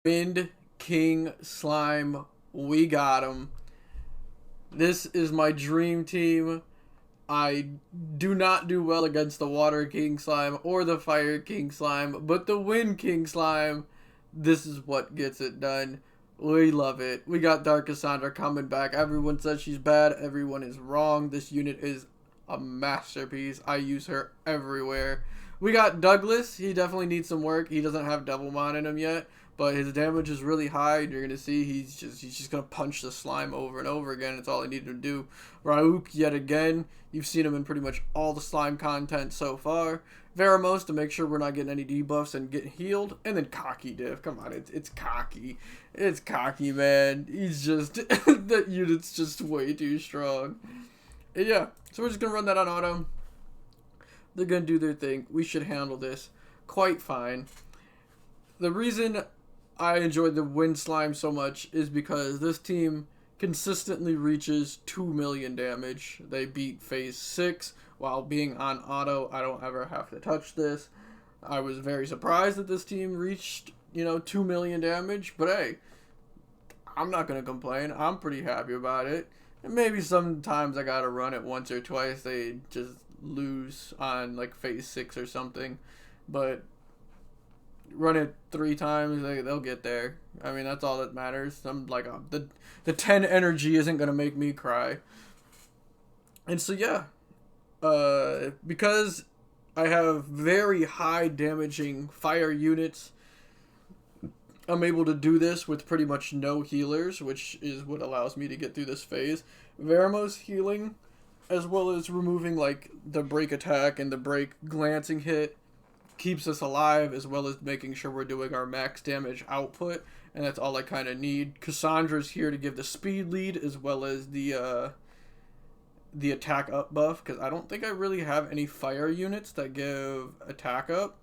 Wind King Slime. We got him. This is my dream team. I do not do well against the Water King Slime or the Fire King Slime, but the Wind King Slime, this is what gets it done. We love it. We got Dark Cassandra coming back. Everyone says she's bad. Everyone is wrong. This unit is a masterpiece. I use her everywhere. We got Douglas. He definitely needs some work. He doesn't have Devilmon in him yet, but his damage is really high. You're gonna see he's just gonna punch the slime over and over again. It's all I need to do. Rauk yet again. You've seen him in pretty much all the slime content so far. Veramos to make sure we're not getting any debuffs and get healed. And then Cocky Diff. Come on, it's Cocky. It's Cocky, man. He's just... that unit's just way too strong. And yeah, so we're just going to run that on auto. They're going to do their thing. We should handle this quite fine. The reason I enjoyed the Wind Slime so much is because this team consistently reaches 2 million damage. They beat phase 6 while being on auto. I don't ever have to touch this. I was very surprised that this team reached, 2 million damage, but hey, I'm not going to complain. I'm pretty happy about it. And maybe sometimes I got to run it once or twice. They just lose on like phase 6 or something, but run it 3 times, they'll get there. I mean, that's all that matters. I'm like, the 10 energy isn't gonna make me cry. And so yeah, because I have very high damaging fire units, I'm able to do this with pretty much no healers, which is what allows me to get through this phase. Veramos healing, as well as removing like the break attack and the break glancing hit, keeps us alive, as well as making sure we're doing our max damage output, and that's all I kind of need. Cassandra's here to give the speed lead as well as the attack up buff, because I don't think I really have any fire units that give attack up,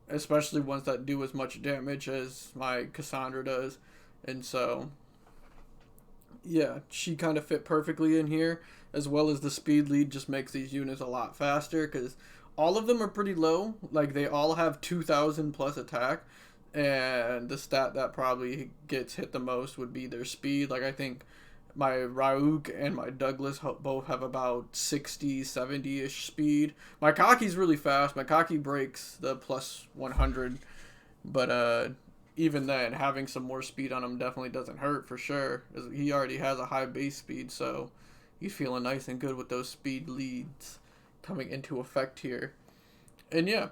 especially ones that do as much damage as my Cassandra does. And so yeah, she kind of fit perfectly in here, as well as the speed lead just makes these units a lot faster, because all of them are pretty low. Like, they all have 2,000 plus attack, and the stat that probably gets hit the most would be their speed. Like, I think my Rauk and my Douglas both have about 60, 70-ish speed. My Cocky's really fast. My Cocky breaks the plus 100, but even then, having some more speed on him definitely doesn't hurt for sure. He already has a high base speed, so he's feeling nice and good with those speed leads coming into effect here. And yeah,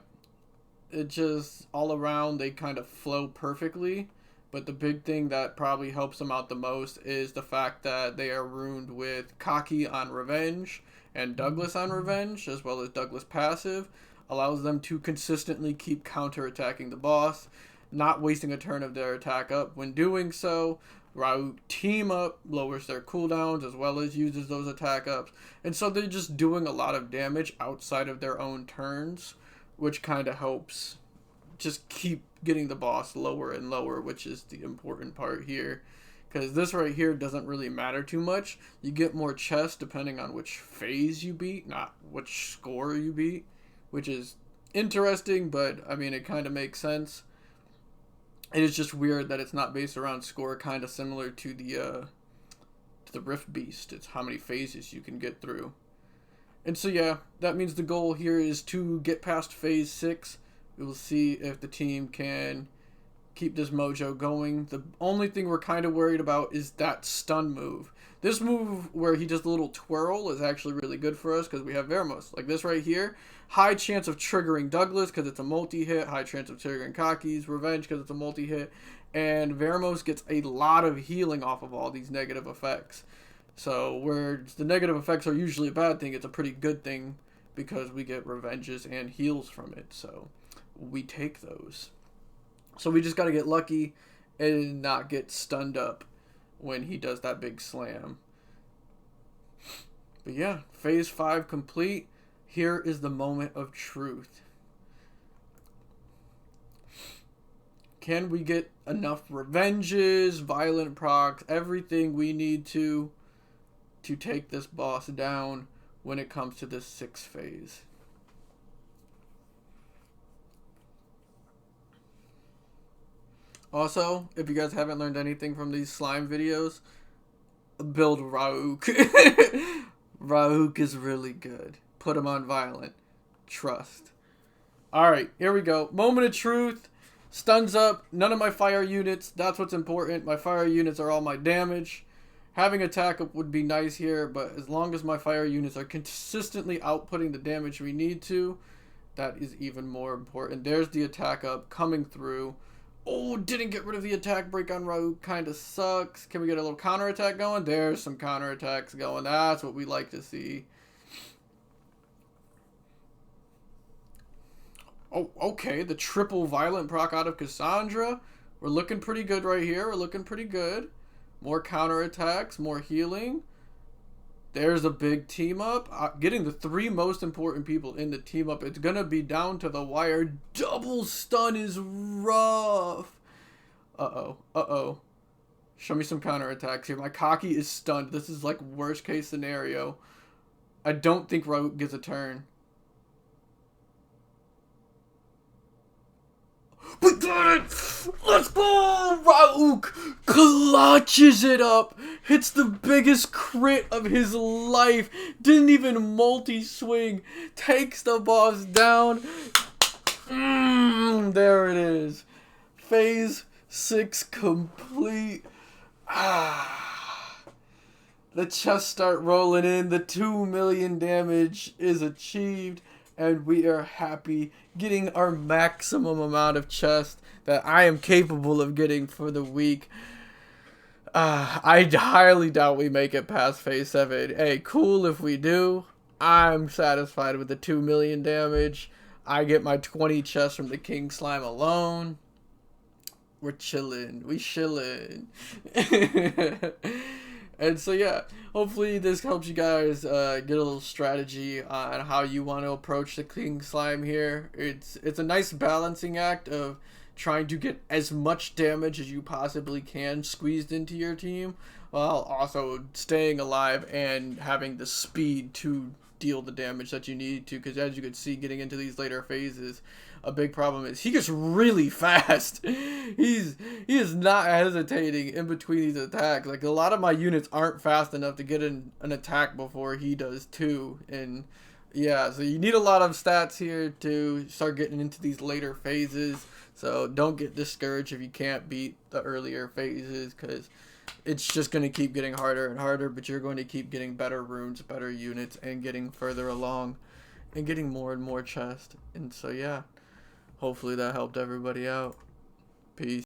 it just all around they kind of flow perfectly. But the big thing that probably helps them out the most is the fact that they are ruined with Cocky on Revenge and Douglas on Revenge, as well as Douglas passive, allows them to consistently keep counterattacking the boss, not wasting a turn of their attack up. When doing so, Rauk team up, lowers their cooldowns, as well as uses those attack ups. And so they're just doing a lot of damage outside of their own turns, which kind of helps just keep getting the boss lower and lower, which is the important part here. Because this right here doesn't really matter too much. You get more chests depending on which phase you beat, not which score you beat, which is interesting, but I mean, it kind of makes sense. It is just weird that it's not based around score, kind of similar to the Rift Beast. It's how many phases you can get through. And so yeah, that means the goal here is to get past phase 6. We will see if the team can keep this mojo going. The only thing we're kind of worried about is that stun move. This move where he does the little twirl is actually really good for us because we have Veramos. Like this right here, high chance of triggering Douglas because it's a multi-hit, high chance of triggering Cocky's Revenge because it's a multi-hit, and Veramos gets a lot of healing off of all these negative effects. So where the negative effects are usually a bad thing, it's a pretty good thing because we get revenges and heals from it. So we take those. So we just got to get lucky and not get stunned up when he does that big slam. But yeah, phase 5 complete. Here is the moment of truth. Can we get enough revenges, violent procs, everything we need to take this boss down when it comes to this 6th phase? Also, if you guys haven't learned anything from these slime videos, build Rauk. Rauk is really good. Put him on violent. Trust. Alright, here we go. Moment of truth. Stuns up. None of my fire units. That's what's important. My fire units are all my damage. Having attack up would be nice here, but as long as my fire units are consistently outputting the damage we need to, that is even more important. There's the attack up coming through. Oh, didn't get rid of the attack break on Rauk. Kind of sucks. Can we get a little counter attack going? There's some counter attacks going. That's what we like to see. Oh, okay. The triple violent proc out of Cassandra. We're looking pretty good right here. We're looking pretty good. More counter attacks. More healing. There's a big team up. Getting the 3 most important people in the team up. It's going to be down to the wire. Double stun is rough. Uh-oh. Uh-oh. Show me some counterattacks here. My Kaki is stunned. This is like worst case scenario. I don't think Rauk gets a turn. We got it! Let's go! Rauk clutches it up. Hits the biggest crit of his life. Didn't even multi-swing. Takes the boss down. There it is. Phase 6 complete. The chests start rolling in. The 2 million damage is achieved. And we are happy getting our maximum amount of chest that I am capable of getting for the week. I highly doubt we make it past phase 7. Hey, cool if we do. I'm satisfied with the 2 million damage. I get my 20 chests from the King Slime alone. We're chilling. We chilling. And so yeah, hopefully this helps you guys get a little strategy on how you want to approach the King Slime here. It's a nice balancing act of trying to get as much damage as you possibly can squeezed into your team, while also staying alive and having the speed to deal the damage that you need to, because as you can see, getting into these later phases, a big problem is he gets really fast. He is not hesitating in between these attacks. Like, a lot of my units aren't fast enough to get an attack before he does too. And yeah, so you need a lot of stats here to start getting into these later phases. So don't get discouraged if you can't beat the earlier phases, because it's just going to keep getting harder and harder, but you're going to keep getting better runes, better units, and getting further along and getting more and more chest. And so yeah, hopefully that helped everybody out. Peace.